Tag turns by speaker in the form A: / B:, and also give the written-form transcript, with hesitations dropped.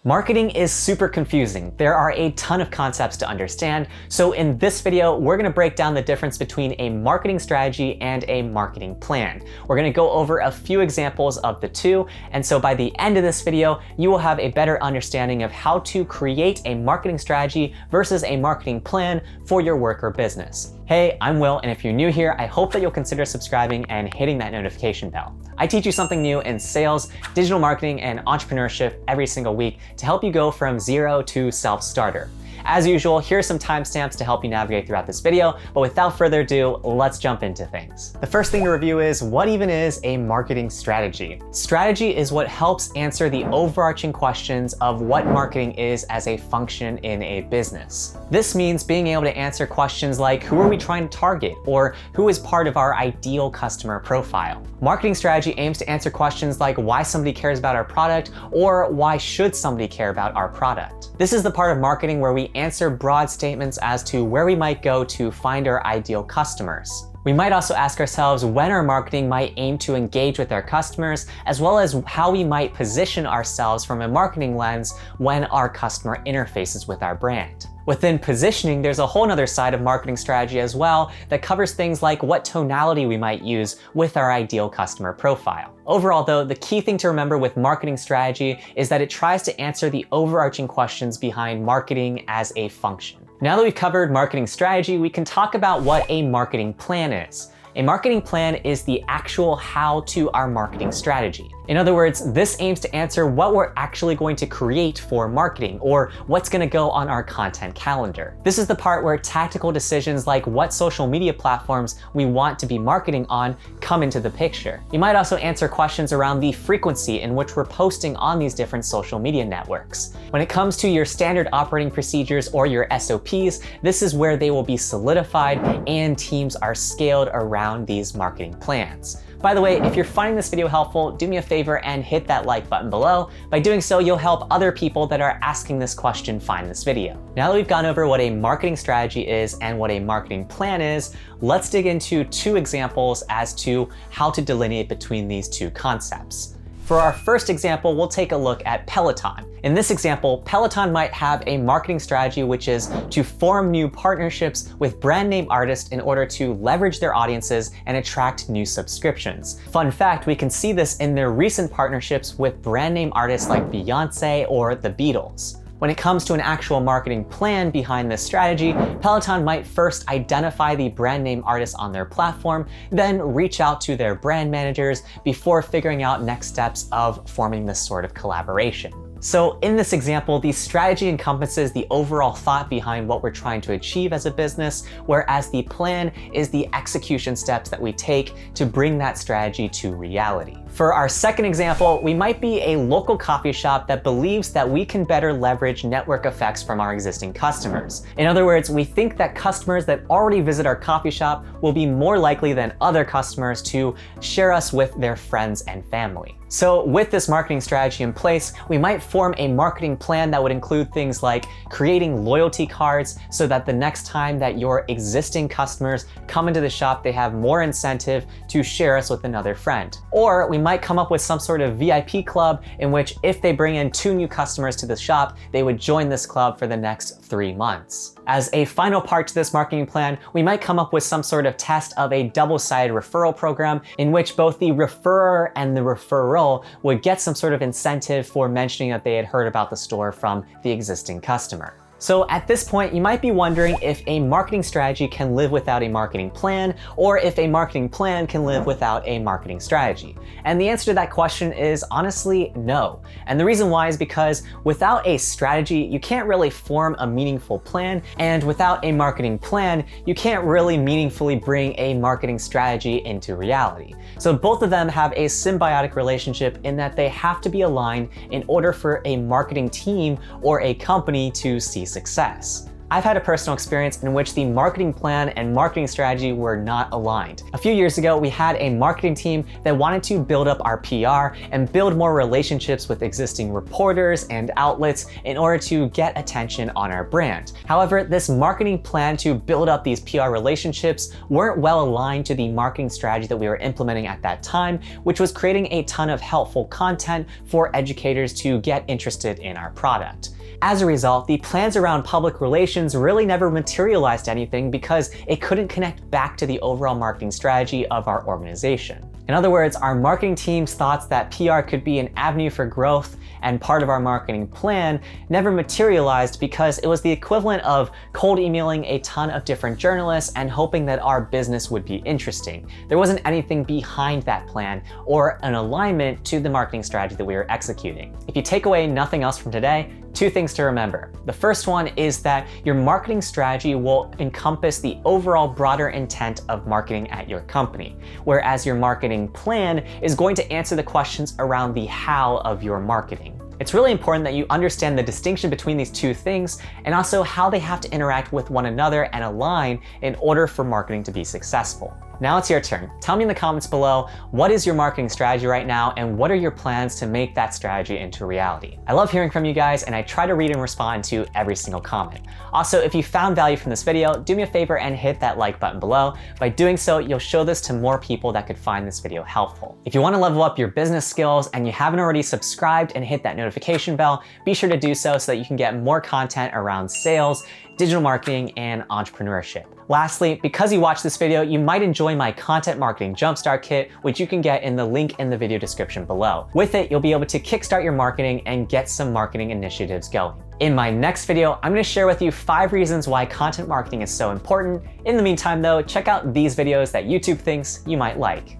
A: Marketing is super confusing. There are a ton of concepts to understand. So in this video, we're gonna break down the difference between a marketing strategy and a marketing plan. We're gonna go over a few examples of the two. And so by the end of this video, you will have a better understanding of how to create a marketing strategy versus a marketing plan for your work or business. Hey, I'm Will, and if you're new here, I hope that you'll consider subscribing and hitting that notification bell. I teach you something new in sales, digital marketing, and entrepreneurship every single week to help you go from zero to self-starter. As usual, here are some timestamps to help you navigate throughout this video, but without further ado, let's jump into things. The first thing to review is, what even is a marketing strategy? Strategy is what helps answer the overarching questions of what marketing is as a function in a business. This means being able to answer questions like, who are we trying to target? Or who is part of our ideal customer profile? Marketing strategy aims to answer questions like why somebody cares about our product, or why should somebody care about our product? This is the part of marketing where we answer broad statements as to where we might go to find our ideal customers. We might also ask ourselves when our marketing might aim to engage with our customers, as well as how we might position ourselves from a marketing lens when our customer interfaces with our brand. Within positioning, there's a whole nother side of marketing strategy as well that covers things like what tonality we might use with our ideal customer profile. Overall though, the key thing to remember with marketing strategy is that it tries to answer the overarching questions behind marketing as a function. Now that we've covered marketing strategy, we can talk about what a marketing plan is. A marketing plan is the actual how to our marketing strategy. In other words, this aims to answer what we're actually going to create for marketing, or what's gonna go on our content calendar. This is the part where tactical decisions like what social media platforms we want to be marketing on come into the picture. You might also answer questions around the frequency in which we're posting on these different social media networks. When it comes to your standard operating procedures or your SOPs, this is where they will be solidified and teams are scaled around these marketing plans. By the way, if you're finding this video helpful, do me a favor and hit that like button below. By doing so, you'll help other people that are asking this question find this video. Now that we've gone over what a marketing strategy is and what a marketing plan is, let's dig into two examples as to how to delineate between these two concepts. For our first example, we'll take a look at Peloton. In this example, Peloton might have a marketing strategy which is to form new partnerships with brand name artists in order to leverage their audiences and attract new subscriptions. Fun fact, we can see this in their recent partnerships with brand name artists like Beyonce or the Beatles. When it comes to an actual marketing plan behind this strategy, Peloton might first identify the brand name artists on their platform, then reach out to their brand managers before figuring out next steps of forming this sort of collaboration. So in this example, the strategy encompasses the overall thought behind what we're trying to achieve as a business, whereas the plan is the execution steps that we take to bring that strategy to reality. For our second example, we might be a local coffee shop that believes that we can better leverage network effects from our existing customers. In other words, we think that customers that already visit our coffee shop will be more likely than other customers to share us with their friends and family. So with this marketing strategy in place, we might form a marketing plan that would include things like creating loyalty cards so that the next time that your existing customers come into the shop, they have more incentive to share us with another friend. Or we might come up with some sort of VIP club in which if they bring in 2 new customers to the shop, they would join this club for the next 3 months. As a final part to this marketing plan, we might come up with some sort of test of a double-sided referral program in which both the referrer and the referral would get some sort of incentive for mentioning that they had heard about the store from the existing customer. So at this point, you might be wondering if a marketing strategy can live without a marketing plan, or if a marketing plan can live without a marketing strategy. And the answer to that question is honestly no. And the reason why is because without a strategy, you can't really form a meaningful plan, and without a marketing plan, you can't really meaningfully bring a marketing strategy into reality. So both of them have a symbiotic relationship in that they have to be aligned in order for a marketing team or a company to see success. I've had a personal experience in which the marketing plan and marketing strategy were not aligned. A few years ago, we had a marketing team that wanted to build up our PR and build more relationships with existing reporters and outlets in order to get attention on our brand. However, this marketing plan to build up these PR relationships weren't well aligned to the marketing strategy that we were implementing at that time, which was creating a ton of helpful content for educators to get interested in our product. As a result, the plans around public relations really never materialized anything because it couldn't connect back to the overall marketing strategy of our organization. In other words, our marketing team's thoughts that PR could be an avenue for growth and part of our marketing plan never materialized because it was the equivalent of cold emailing a ton of different journalists and hoping that our business would be interesting. There wasn't anything behind that plan or an alignment to the marketing strategy that we were executing. If you take away nothing else from today, two things to remember. The first one is that your marketing strategy will encompass the overall broader intent of marketing at your company, whereas your marketing plan is going to answer the questions around the how of your marketing. It's really important that you understand the distinction between these two things and also how they have to interact with one another and align in order for marketing to be successful. Now it's your turn. Tell me in the comments below, what is your marketing strategy right now and what are your plans to make that strategy into reality? I love hearing from you guys and I try to read and respond to every single comment. Also, if you found value from this video, do me a favor and hit that like button below. By doing so, you'll show this to more people that could find this video helpful. If you want to level up your business skills and you haven't already subscribed and hit that notification bell, be sure to do so that you can get more content around sales, digital marketing, and entrepreneurship. Lastly, because you watched this video, you might enjoy my Content Marketing Jumpstart Kit, which you can get in the link in the video description below. With it, you'll be able to kickstart your marketing and get some marketing initiatives going. In my next video, I'm going to share with you 5 reasons why content marketing is so important. In the meantime though, check out these videos that YouTube thinks you might like.